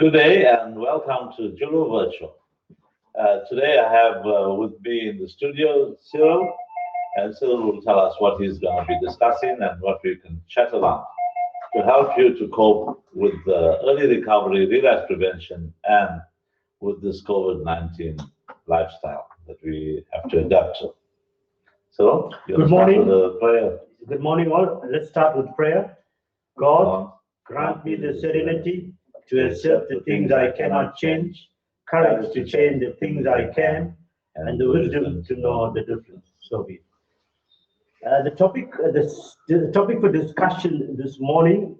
Good day and welcome to Julu Virtual. Today I have with me in the studio Cyril, and Cyril will tell us what he's going to be discussing and what we can chat about to help you to cope with early recovery, relapse prevention, and with this COVID-19 lifestyle that we have to adapt to. So, Good morning. The prayer. Good morning, all. Let's start with prayer. God, grant me the serenity to accept the things I cannot change, courage to change the things I can, and the wisdom to know the difference. So be it. The topic for discussion this morning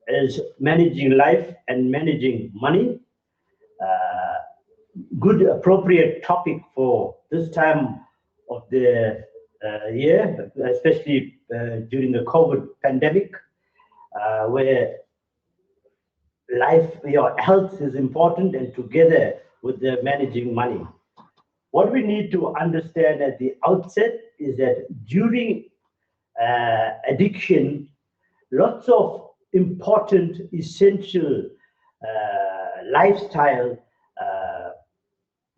is managing life and managing money. Good, appropriate topic for this time of the year, especially during the COVID pandemic, where your health is important, and together with the managing money. What we need to understand at the outset is that during addiction, lots of important, essential lifestyle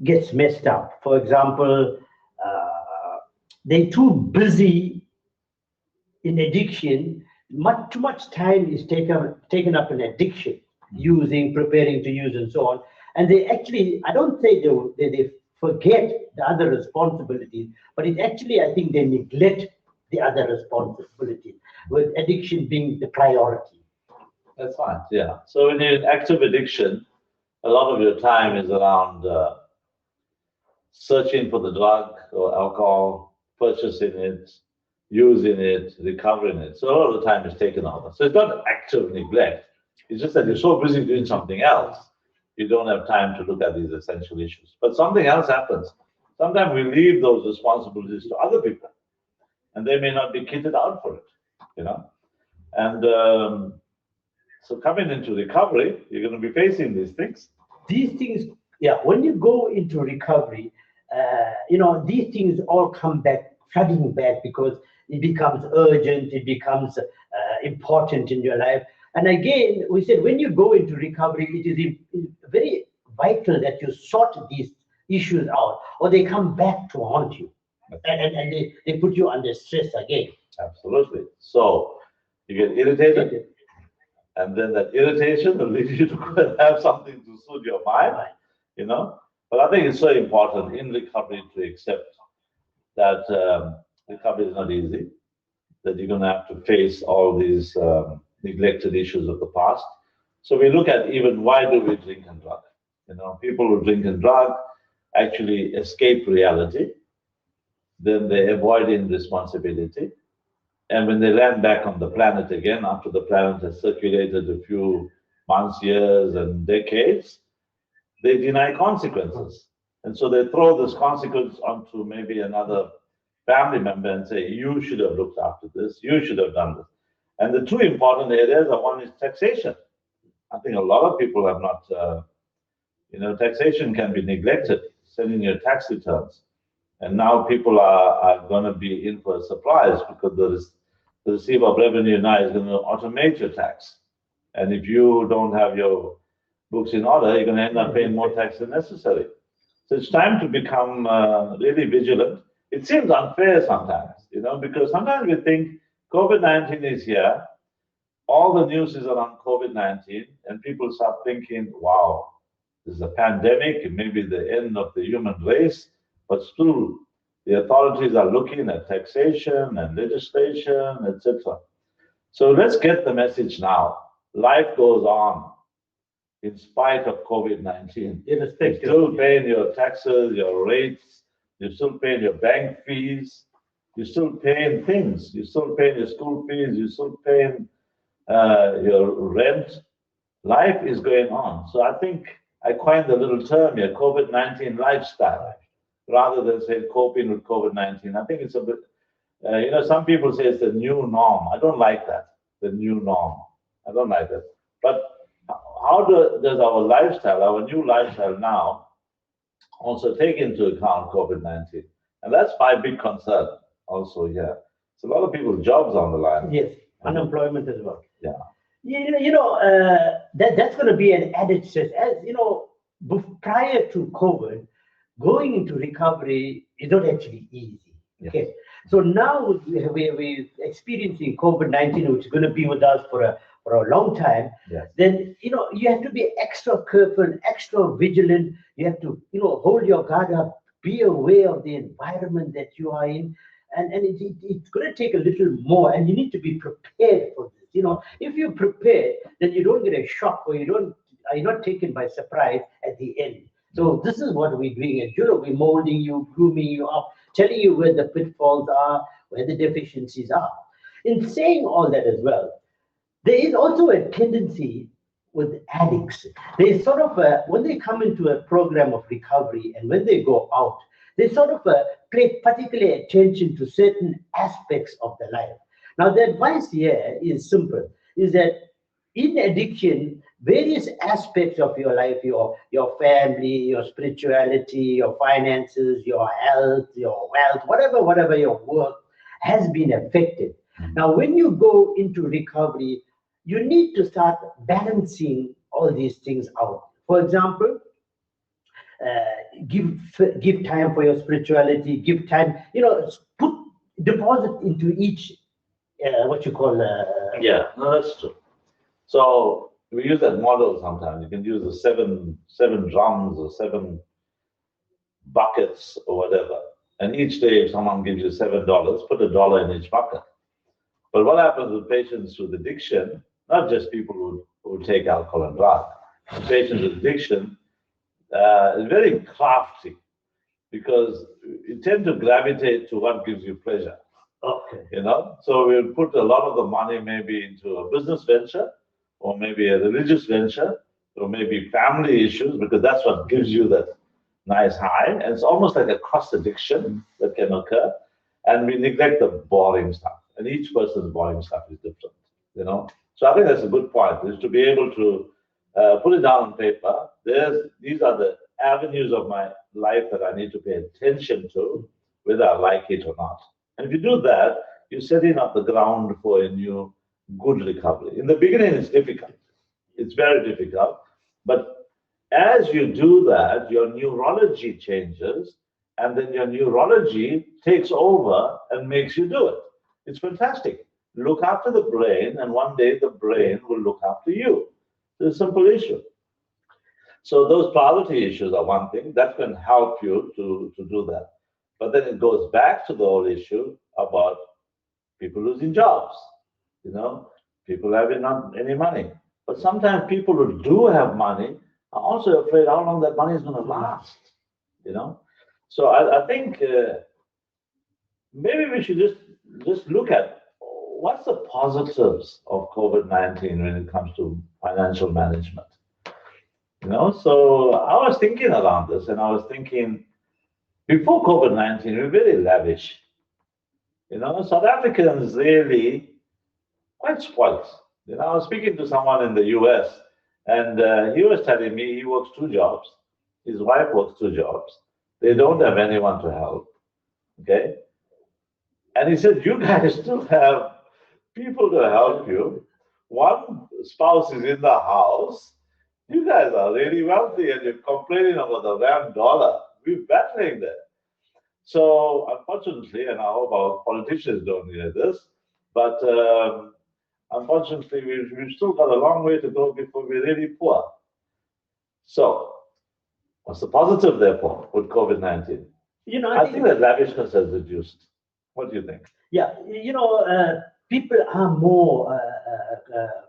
gets messed up. For example, they're too busy in addiction. Too much time is taken up in addiction, using, preparing to use, and so on. And they actually, I don't say they forget the other responsibilities, but it actually, I think they neglect the other responsibilities, with addiction being the priority. That's fine, yeah. So when you're in active addiction, a lot of your time is around searching for the drug or alcohol, purchasing it, using it, recovering it. So a lot of the time is taken over. So it's not active neglect. It's just that you're so busy doing something else, you don't have time to look at these essential issues. But something else happens. Sometimes we leave those responsibilities to other people, and they may not be kitted out for it, And so coming into recovery, you're going to be facing these things. These things, yeah, when you go into recovery, these things all come back, flooding back, because it becomes urgent, it becomes important in your life. And again, we said when you go into recovery, it is very vital that you sort these issues out, or they come back to haunt you, and they put you under stress again. Absolutely. So you get irritated, and then that irritation will lead you to have something to soothe your mind, But I think it's so important in recovery to accept that recovery is not easy, that you're going to have to face all these neglected issues of the past. So we look at even why do we drink and drug? People who drink and drug actually escape reality, then they avoid responsibility. And when they land back on the planet again, after the planet has circulated a few months, years, and decades, they deny consequences. And so they throw this consequence onto maybe another family member and say, you should have looked after this, you should have done this. And the two important areas are, one is taxation. I think a lot of people have not, taxation can be neglected, sending your tax returns. And now people are going to be in for a surprise, because the receiver of revenue now is going to automate your tax. And if you don't have your books in order, you're going to end up paying more tax than necessary. So it's time to become really vigilant. It seems unfair sometimes, because sometimes we think COVID-19 is here, all the news is around COVID-19, and people start thinking, wow, this is a pandemic, it may be the end of the human race, but still the authorities are looking at taxation and legislation, etc. So let's get the message now. Life goes on in spite of COVID-19. You're still paying your taxes, your rates, you're still paying your bank fees, you're still paying things, you're still paying your school fees, you're still paying your rent. Life is going on. So I think I coined the little term here, COVID-19 lifestyle, rather than say coping with COVID-19. I think it's a bit, some people say it's the new norm. I don't like that, the new norm. I don't like that. But how does our lifestyle, our new lifestyle now, also take into account COVID-19? And that's my big concern also here. So a lot of people's jobs on the line. Yes, unemployment as well. Yeah. That's going to be an added stress. As you know, prior to COVID, going into recovery is not actually easy. Yes. Okay, so now we're experiencing COVID-19, which is going to be with us for a long time. Yes. Then you have to be extra careful, extra vigilant. You have to hold your guard up, be aware of the environment that you are in, and it's going to take a little more, and you need to be prepared for this. If you're prepared, then you don't get a shock, or you're not taken by surprise at the end. So this is what we're doing at Europe. We're molding you, grooming you up, telling you where the pitfalls are, where the deficiencies are. In saying all that as well, there is also a tendency with addicts. They sort of, when they come into a program of recovery and when they go out, they sort of pay particular attention to certain aspects of their life. Now, the advice here is simple, is that in addiction, various aspects of your life, your family, your spirituality, your finances, your health, your wealth, whatever your work has been affected. Now, when you go into recovery, you need to start balancing all these things out. For example, give time for your spirituality, give time, put deposit into each what you call Yeah, no, that's true. So we use that model sometimes. You can use the seven drums or 7 buckets or whatever. And each day, if someone gives you $7, put $1 in each bucket. But what happens with patients with addiction, not just people who take alcohol and drugs, patients with addiction is very crafty because you tend to gravitate to what gives you pleasure. Okay. So we'll put a lot of the money maybe into a business venture or maybe a religious venture or maybe family issues because that's what gives you that nice high. And it's almost like a cross addiction that can occur. And we neglect the boring stuff. And each person's boring stuff is different, So I think that's a good point, is to be able to put it down on paper. These are the avenues of my life that I need to pay attention to, whether I like it or not. And if you do that, you're setting up the ground for a new good recovery. In the beginning, it's difficult. It's very difficult. But as you do that, your neurology changes, and then your neurology takes over and makes you do it. It's fantastic. Look after the brain, and one day the brain will look after you. It's a simple issue. So those priority issues are one thing that can help you to do that. But then it goes back to the whole issue about people losing jobs, people having not any money. But sometimes people who do have money are also afraid how long that money is going to last, So I think maybe we should just look at what's the positives of COVID-19 when it comes to financial management. So I was thinking around this, and I was thinking, before COVID-19, we were very lavish. South Africans really quite spoiled. I was speaking to someone in the US, and he was telling me he works 2 jobs. His wife works 2 jobs. They don't have anyone to help. Okay? And he said, you guys still have people to help you. One spouse is in the house. You guys are really wealthy, and you're complaining about the rand dollar. We're battling there. So unfortunately, and I hope our politicians don't hear this, but unfortunately, we've still got a long way to go before we're really poor. So what's the positive, therefore, with COVID-19? I think that lavishness has reduced. What do you think? Yeah, people are more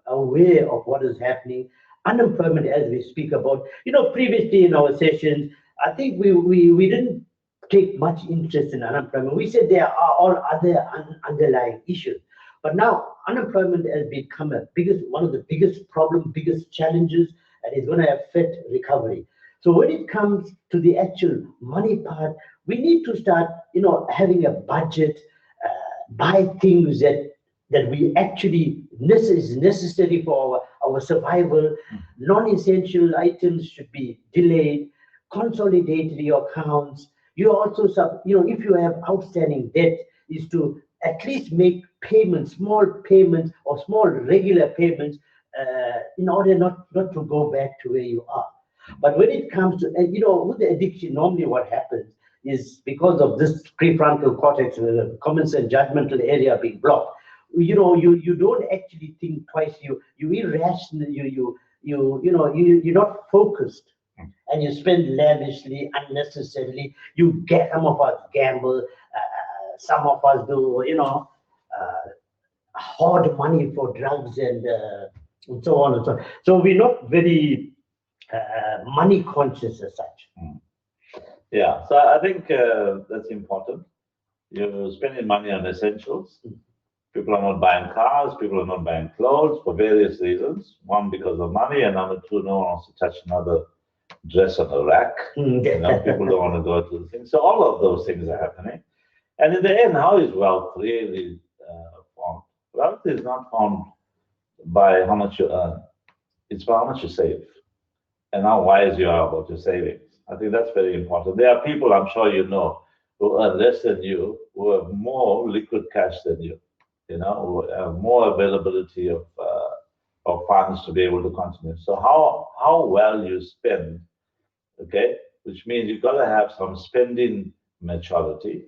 aware of what is happening. Unemployment, as we speak about, previously in our sessions, I think we didn't take much interest in unemployment. We said there are all other underlying issues. But now unemployment has become one of the biggest problems, biggest challenges, and it's going to affect recovery. So when it comes to the actual money part, we need to start, having a budget, buy things that we actually is necessary for our survival. Non-essential items should be delayed. Consolidate your accounts. You also, if you have outstanding debt, is to at least make payments, small payments or small regular payments in order not to go back to where you are. But when it comes to, and with the addiction, normally what happens is because of this prefrontal cortex, common sense judgmental area being blocked, you don't actually think twice. You irrational. You're not focused, and you spend lavishly, unnecessarily. Some of us gamble, some of us do, hoard money for drugs and so on and so on. So we're not very money conscious as such. Yeah, so I think that's important. You're spending money on essentials. People are not buying cars, people are not buying clothes for various reasons. One, because of money, and number two, no one wants to touch another dress on a rack. People don't want to go to the things. So all of those things are happening. And in the end, how is wealth really formed? Wealth is not formed by how much you earn. It's by how much you save and how wise you are about your savings. I think that's very important. There are people, I'm sure you know, who earn less than you, who have more liquid cash than you, who have more availability of funds to be able to continue. So how well you spend, okay, which means you've got to have some spending maturity,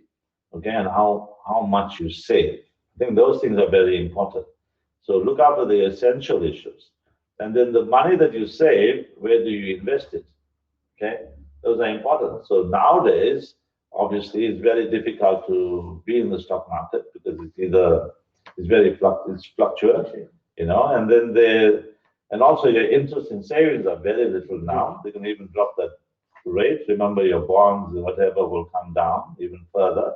okay, and how much you save. I think those things are very important. So look after the essential issues. And then the money that you save, where do you invest it? Okay, those are important. So nowadays, obviously, it's very difficult to be in the stock market because it's very fluctuating, and then and also your interest in savings are very little now. They can even drop that rate. Remember, your bonds and whatever will come down even further.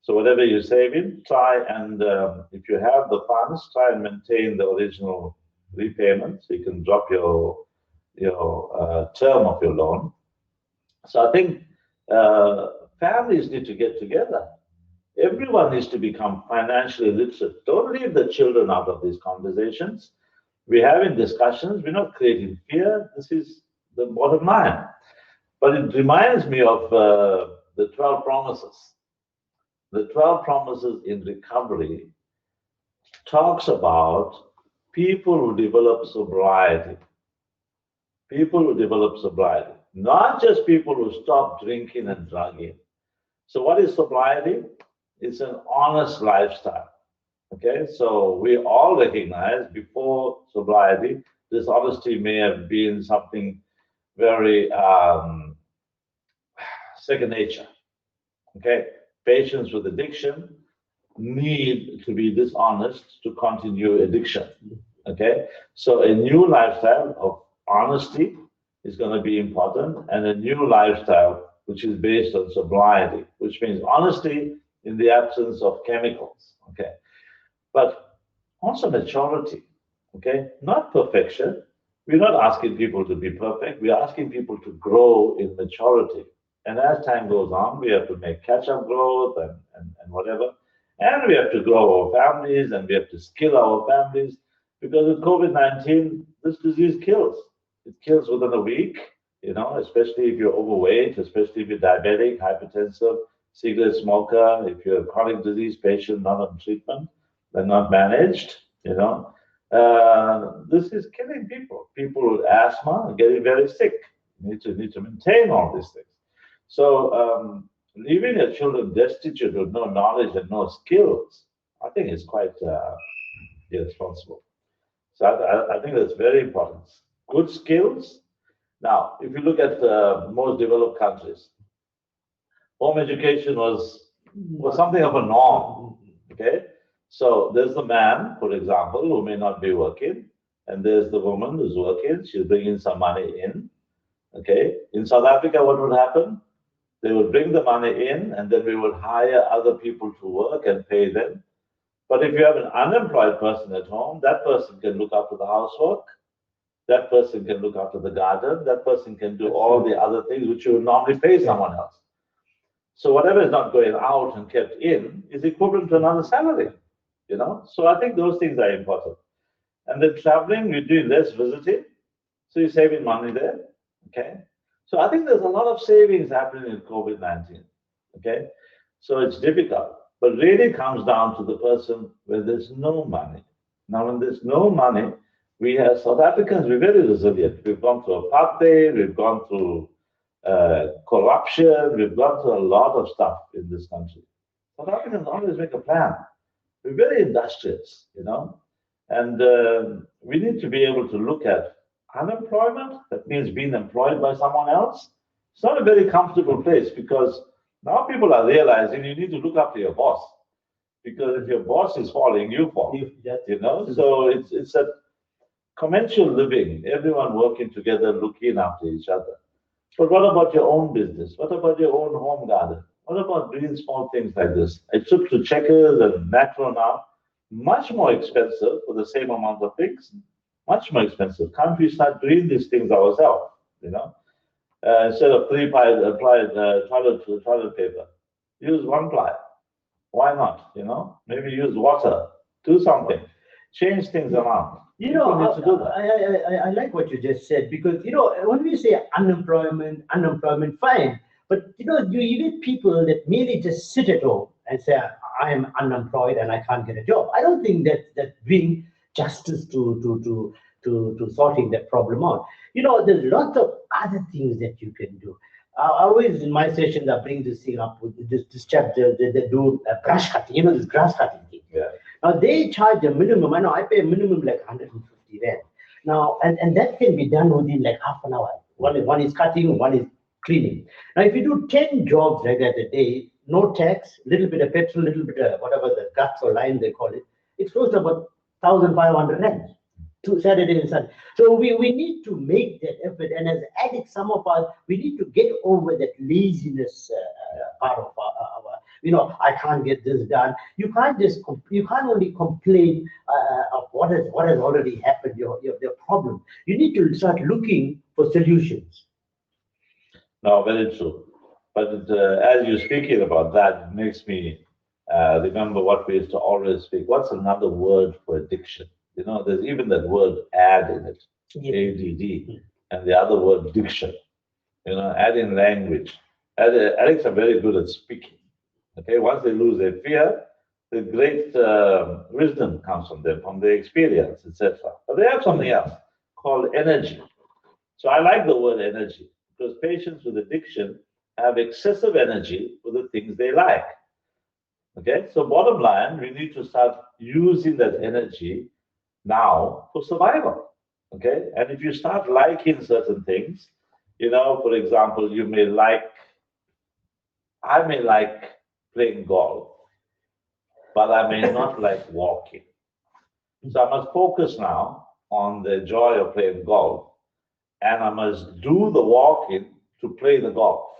So whatever you save in, try and if you have the funds, try and maintain the original repayment so you can drop your term of your loan. So I think families need to get together. Everyone needs to become financially literate. Don't leave the children out of these conversations. We're having discussions. We're not creating fear. This is the bottom line. But it reminds me of the 12 promises. The 12 promises in recovery talks about people who develop sobriety. People who develop sobriety, not just people who stop drinking and drugging. So what is sobriety? It's an honest lifestyle. Okay, so we all recognize before sobriety, this honesty may have been something very second nature. Okay, patients with addiction need to be dishonest to continue addiction. Okay, so a new lifestyle of honesty is going to be important, and a new lifestyle which is based on sobriety, which means honesty in the absence of chemicals. Okay, but also maturity. Okay, not perfection. We're not asking people to be perfect. We're asking people to grow in maturity. And as time goes on, we have to make catch-up growth and whatever. And we have to grow our families and we have to skill our families because with COVID-19, this disease kills. It kills within a week, especially if you're overweight, especially if you're diabetic, hypertensive, cigarette smoker, if you're a chronic disease patient not on treatment, they're not managed, this is killing people. People with asthma are getting very sick. You need to maintain all these things. So leaving your children destitute with no knowledge and no skills, I think is quite irresponsible. So I think that's very important. Good skills. Now, if you look at most developed countries, home education was something of a norm. Okay, so there's the man, for example, who may not be working, and there's the woman who's working. She's bringing some money in. Okay, in South Africa, what would happen? They would bring the money in, and then we would hire other people to work and pay them. But if you have an unemployed person at home, that person can look after the housework. That person can look after the garden. That person can do all the other things which you would normally pay someone else. So whatever is not going out and kept in is equivalent to another salary, So I think those things are important. And then traveling, you're doing less visiting, so you're saving money there, okay? So I think there's a lot of savings happening in COVID-19, okay? So it's difficult, but really comes down to the person where there's no money. Now, when there's no money, We have South Africans, we're very resilient. We've gone through apartheid, we've gone through corruption, we've gone through a lot of stuff in this country. South Africans always make a plan. We're very industrious, and we need to be able to look at unemployment. That means being employed by someone else. It's not a very comfortable place because now people are realizing you need to look after your boss because if your boss is falling, you fall. So it's a commensual living, everyone working together, looking after each other. But what about your own business? What about your own home garden? What about doing small things like this? I took to Checkers and Macro now, much more expensive for the same amount of things, much more expensive. Can't we start doing these things ourselves? Instead of three-ply toilet paper, use one ply. Why not? Maybe use water. Do something. Change things around. People need to do that. I like what you just said because when we say unemployment, fine, but you get people that merely just sit at home and say I am unemployed and I can't get a job. I don't think that's doing justice to sorting that problem out. There's lots of other things that you can do. I always in my sessions I bring this thing up with this chapter they do brush cutting. This grass cutting thing. Yeah. Now they charge a minimum. I know I pay a minimum like 150 rand. Now and that can be done within like half an hour. One is cutting, one is cleaning. Now if you do 10 jobs like that a day, no tax, little bit of petrol, little bit of whatever the guts or lime they call it, it's close to about 1,500 rand to Saturday and Sunday. So we need to make that effort. And as addicts, some of us, we need to get over that laziness part of our I can't get this done. You can't only complain of what has already happened, your problem. You need to start looking for solutions. No, very true. But as you're speaking about that, it makes me remember what we used to always speak. What's another word for addiction? There's even that word add in it, ADD, and the other word diction. Adding language. Addicts are very good at speaking. Okay, once they lose their fear, the great wisdom comes from them, from their experience, etc. But they have something else called energy. So I like the word energy because patients with addiction have excessive energy for the things they like. Okay, so bottom line, we need to start using that energy now for survival. Okay, and if you start liking certain things, for example, I may like playing golf, but I may not like walking. So I must focus now on the joy of playing golf, and I must do the walking to play the golf.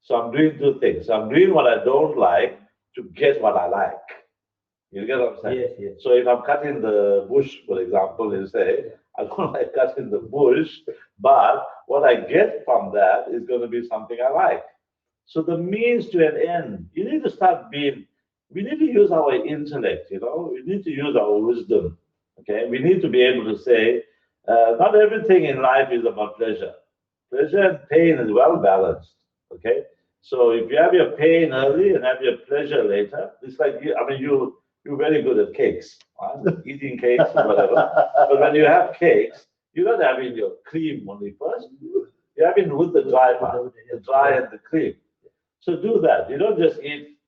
So I'm doing two things. I'm doing what I don't like to get what I like. You get what I'm saying? Yes. So if I'm cutting the bush, for example, you say, I don't like cutting the bush, but what I get from that is going to be something I like. So the means to an end, you need to we need to use our intellect, we need to use our wisdom. Okay, we need to be able to say, not everything in life is about pleasure. Pleasure and pain is well balanced. Okay, so if you have your pain early and have your pleasure later, it's like you're very good at cakes, right? Eating cakes or whatever. But when you have cakes, you're not having your cream only first. You're having with the dry part, the dry and the cream. So do that. You don't just eat.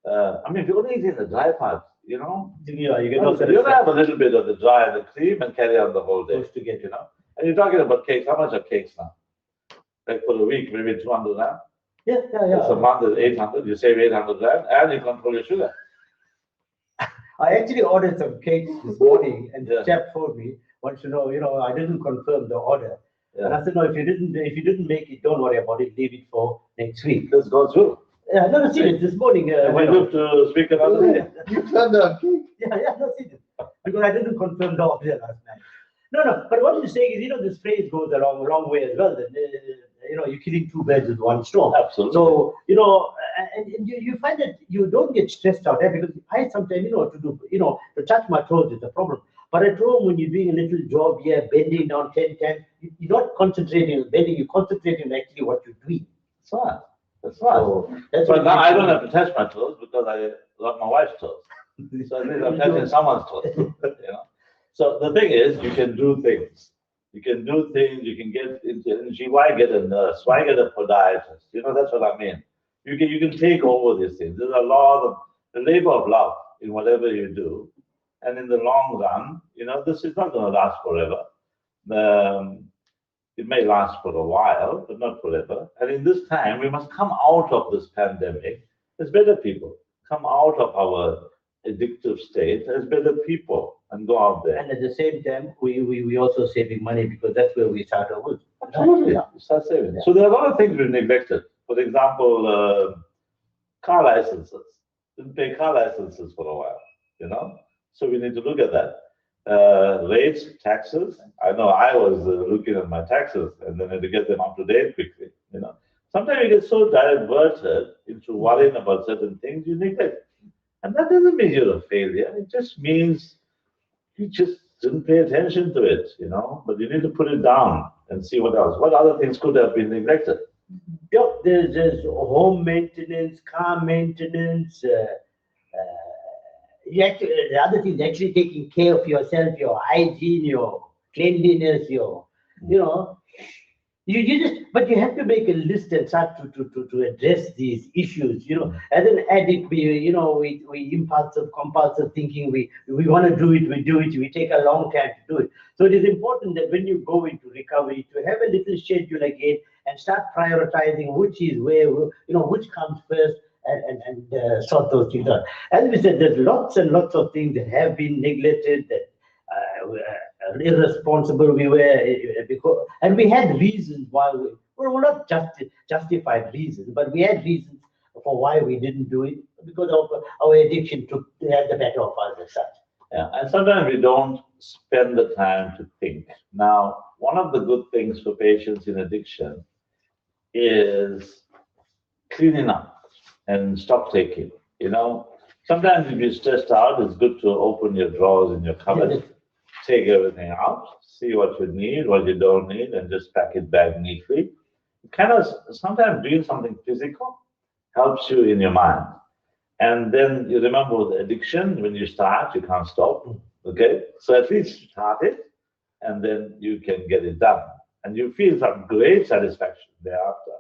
If you're only eating the dry part, you can also you'll have a little bit of the dry and the cream and carry on the whole day. to get. And you're talking about cakes. How much are cakes now? Like for a week, maybe 200 rand. Yeah. It's a month is 800. You save 800 rand, and you control your sugar. I actually ordered some cakes this morning, and the chef told me, wants to know, I didn't confirm the order. Yeah. And I said, no, if you didn't make it, don't worry about it. Leave it for next week. Let's go through. Yeah, no, serious. This morning, we moved to speak another day. You turned out cake. Yeah, no, serious. Because I didn't confirm the order last night. No. But what you're saying is, this phrase goes a long way as well. That, you're killing two birds with one stone. Absolutely. So, and you find that you don't get stressed out there because I sometimes, to touch my toes is a problem. But at home, when you're doing a little job here, bending down 10 times, you're not concentrating on bending, you're concentrating on actually what you're doing. That's right. So that's but now I don't have to touch my toes because I love my wife's toes. So at least I'm touching someone's toes. So the thing is, you can do things. You can do things, you can get into energy. Why get a nurse? Why get a podiatrist? That's what I mean. You can take over these things. There's a lot of the labor of love in whatever you do. And in the long run, this is not going to last forever. It may last for a while, but not forever. And in this time, we must come out of this pandemic as better people, come out of our addictive state as better people and go out there. And at the same time, we also saving money because that's where we start over. Absolutely, you start saving. So there are a lot of things we've neglected. For example, car licenses. Didn't pay car licenses for a while, So we need to look at that. Rates, taxes. I know I was looking at my taxes and then had to get them up to date quickly. Sometimes you get so diverted into worrying about certain things you neglect, and that doesn't mean you're a failure. It just means you just didn't pay attention to it. But you need to put it down and see what else. What other things could have been neglected? Yep, there's home maintenance, car maintenance. The other thing is actually taking care of yourself, your hygiene, your cleanliness, but you have to make a list and start to address these issues. As an addict, we impulsive, compulsive thinking. We want to do it, we do it. We take a long time to do it. So it is important that when you go into recovery, to have a little schedule again and start prioritizing which is where, which comes first. And sort those things out. As we said, there's lots and lots of things that have been neglected, that irresponsible we were, and we had reasons why not justified reasons, but we had reasons for why we didn't do it because of our addiction had the better of us as such. Yeah, and sometimes we don't spend the time to think. Now, one of the good things for patients in addiction is cleaning up and stop taking. Sometimes if you're stressed out, it's good to open your drawers in your cupboard, take everything out, see what you need, what you don't need, and just pack it back neatly. Sometimes doing something physical helps you in your mind. And then you remember with addiction, when you start, you can't stop. Okay? So at least start it, and then you can get it done. And you feel some great satisfaction thereafter.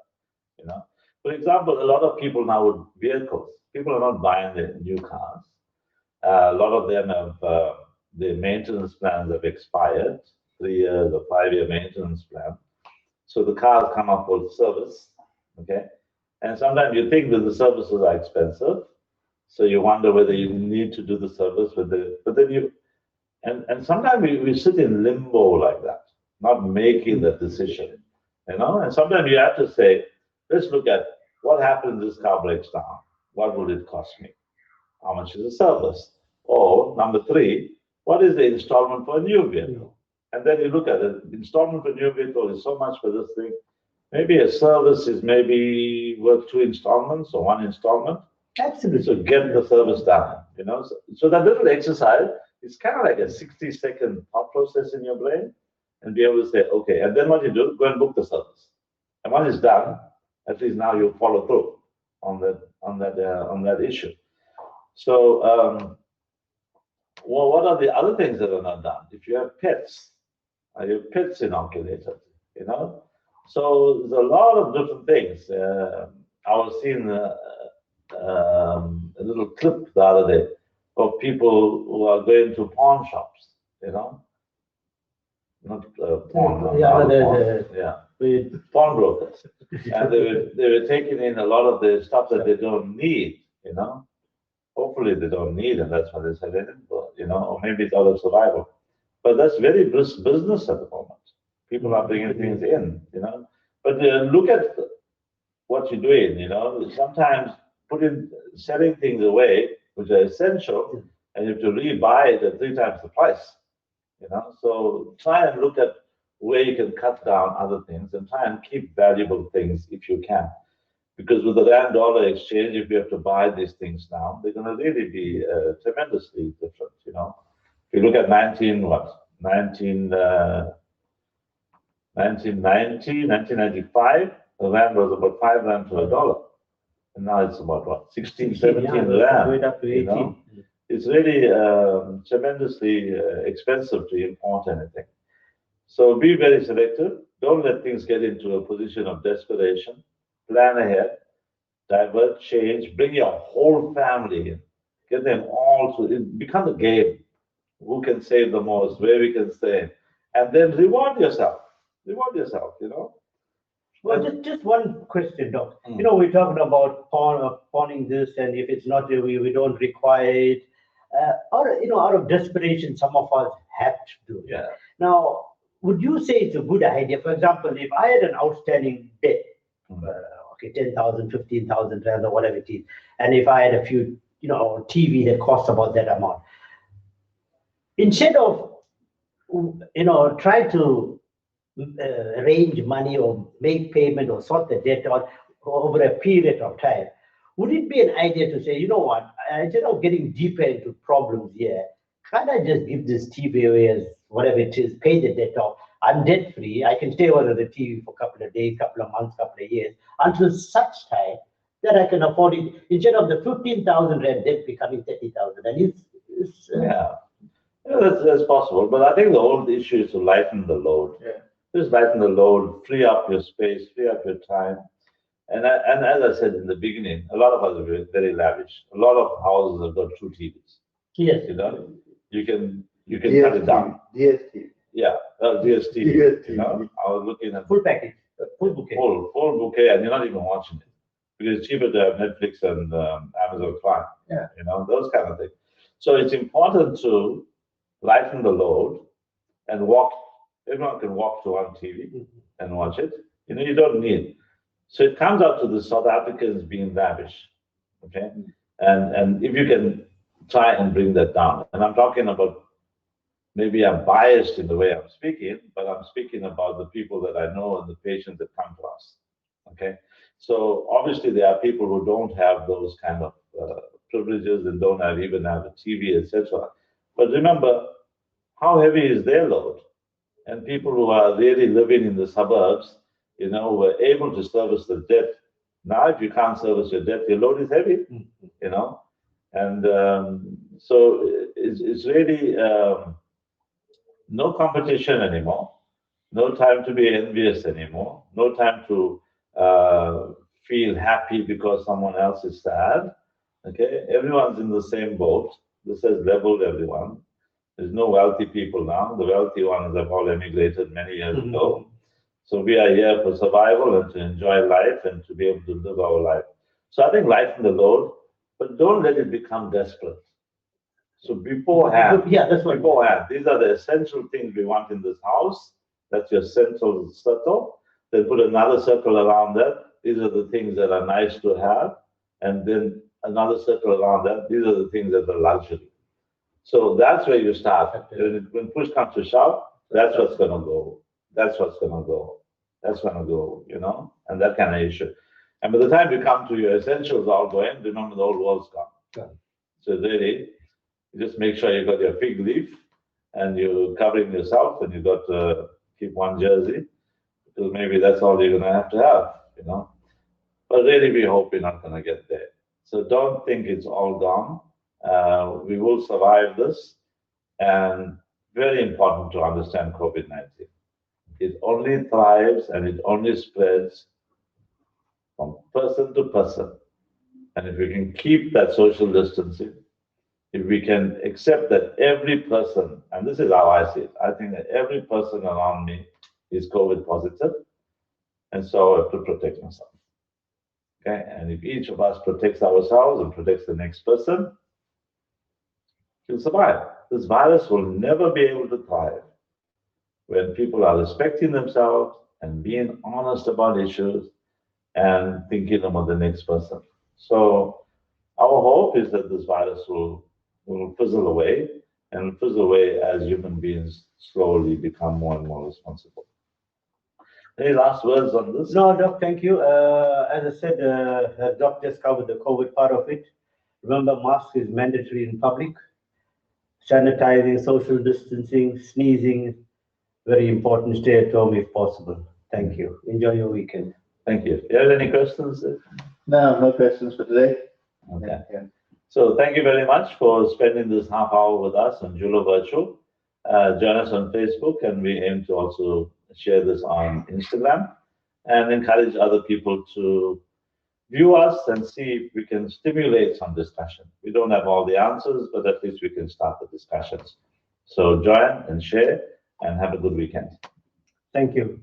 For example, a lot of people now with vehicles, people are not buying the new cars. A lot of them have the maintenance plans have expired, 3 years or 5-year maintenance plan. So the cars come up for service, okay? And sometimes you think that the services are expensive, so you wonder whether you need to do the service but then and sometimes we sit in limbo like that, not making that decision, And sometimes you have to say, let's look at what happens if this car breaks down. What will it cost me? How much is the service? Or number 3, what is the installment for a new vehicle? And then you look at it. Installment for a new vehicle is so much for this thing. Maybe a service is maybe worth 2 installments or 1 installment. Absolutely. So get the service done. So that little exercise is kind of like a 60-second thought process in your brain, and be able to say, okay. And then what you do, go and book the service. And when it's done, at least now you follow through on that issue. So, what are the other things that are not done? If you have pets, are your pets inoculated? So there's a lot of different things. I was seeing a little clip the other day of people who are going to pawn shops. Not porn. Pawnbrokers, and they were taking in a lot of the stuff that they don't need. Hopefully they don't need, and that's why they said it. Or maybe it's out of survival. But that's very brisk business at the moment. People are bringing things in. But look at what you're doing. Sometimes selling things away, which are essential, and you have to rebuy it at 3 times the price. So try and look at where you can cut down other things and try and keep valuable things if you can. Because with the rand dollar exchange, if you have to buy these things now, they're going to really be tremendously different. If you look at 1995, the rand was about 5 rand to $1. And now it's about 16, 17 rand. Going up to 18. it's really tremendously expensive to import anything. So be very selective. Don't let things get into a position of desperation. Plan ahead, divert, change, bring your whole family in. Get them all to it become a game. Who can save the most, where we can save, and then reward yourself. Reward yourself, you know. Well, just one question, Doc. We're talking about pawning this, and if it's not, we don't require it. Out of desperation, some of us have to do it. Yeah. Now, would you say it's a good idea? For example, if I had an outstanding debt, okay, 10,000, 15,000 rand or whatever it is, and if I had a few, TV that costs about that amount, instead of, try to arrange money or make payment or sort the debt out over a period of time, would it be an idea to say, you know what, instead of getting deeper into problems here, can't I just give this TV away as whatever it is, pay the debt off? I'm debt free. I can stay over the TV for a couple of days, couple of months, couple of years, until such time that I can afford it, instead of the 15,000 rand debt becoming 30,000. And it's Yeah, that's possible. But I think the whole issue is to lighten the load. Yeah. Just lighten the load, free up your space, free up your time. And as I said in the beginning, a lot of us are very lavish. A lot of houses have got 2 TVs. Yes. You can cut it down. DSTV. Yeah, DSTV. DSTV. I was looking at Full package, full bouquet. full bouquet, and you're not even watching it because it's cheaper to have Netflix and Amazon Prime. Yeah. Those kind of things. So it's important to lighten the load and walk. Everyone can walk to one TV and watch it. You don't need. So it comes out to the South Africans being lavish, okay? And if you can try and bring that down, and I'm talking about, maybe I'm biased in the way I'm speaking, but I'm speaking about the people that I know and the patients that come to us, okay? So obviously there are people who don't have those kind of privileges and don't even have a TV, etc. But remember, how heavy is their load? And people who are really living in the suburbs, were able to service the debt. Now, if you can't service your debt, your load is heavy, And so it's really no competition anymore, no time to be envious anymore, no time to feel happy because someone else is sad. Okay, everyone's in the same boat. This has leveled everyone. There's no wealthy people now. The wealthy ones have all emigrated many years ago. So we are here for survival and to enjoy life and to be able to live our life. So I think lighten the load, but don't let it become desperate. So beforehand, these are the essential things we want in this house. That's your central circle. Then put another circle around that. These are the things that are nice to have. And then another circle around that. These are the things that are luxury. So that's where you start. When push comes to shove, that's what's going to go. That's what's going to go. That's going to go, and that kind of issue. And by the time you come to your essentials all going, remember the whole world's gone. Yeah. So really, you just make sure you got your fig leaf and you're covering yourself and you got to keep one jersey because maybe that's all you're going to have, But really, we hope we're not going to get there. So don't think it's all gone. We will survive this. And very important to understand COVID-19. It only thrives and it only spreads from person to person. And if we can keep that social distancing, if we can accept that every person, and this is how I see it, I think that every person around me is COVID positive, and so I have to protect myself. Okay, and if each of us protects ourselves and protects the next person, we'll survive. This virus will never be able to thrive when people are respecting themselves and being honest about issues and thinking about the next person. So our hope is that this virus will fizzle away and fizzle away as human beings slowly become more and more responsible. Any last words on this? No, Doc, thank you. As I said, Doc just covered the COVID part of it. Remember, mask is mandatory in public. Sanitizing, social distancing, sneezing, very important. Stay at home if possible. Thank you. Enjoy your weekend. Thank you. Do you have any questions? No questions for today. Okay. Yeah. So thank you very much for spending this half hour with us on Julo Virtual. Join us on Facebook, and we aim to also share this on Instagram and encourage other people to view us and see if we can stimulate some discussion. We don't have all the answers, but at least we can start the discussions. So join and share and have a good weekend. Thank you.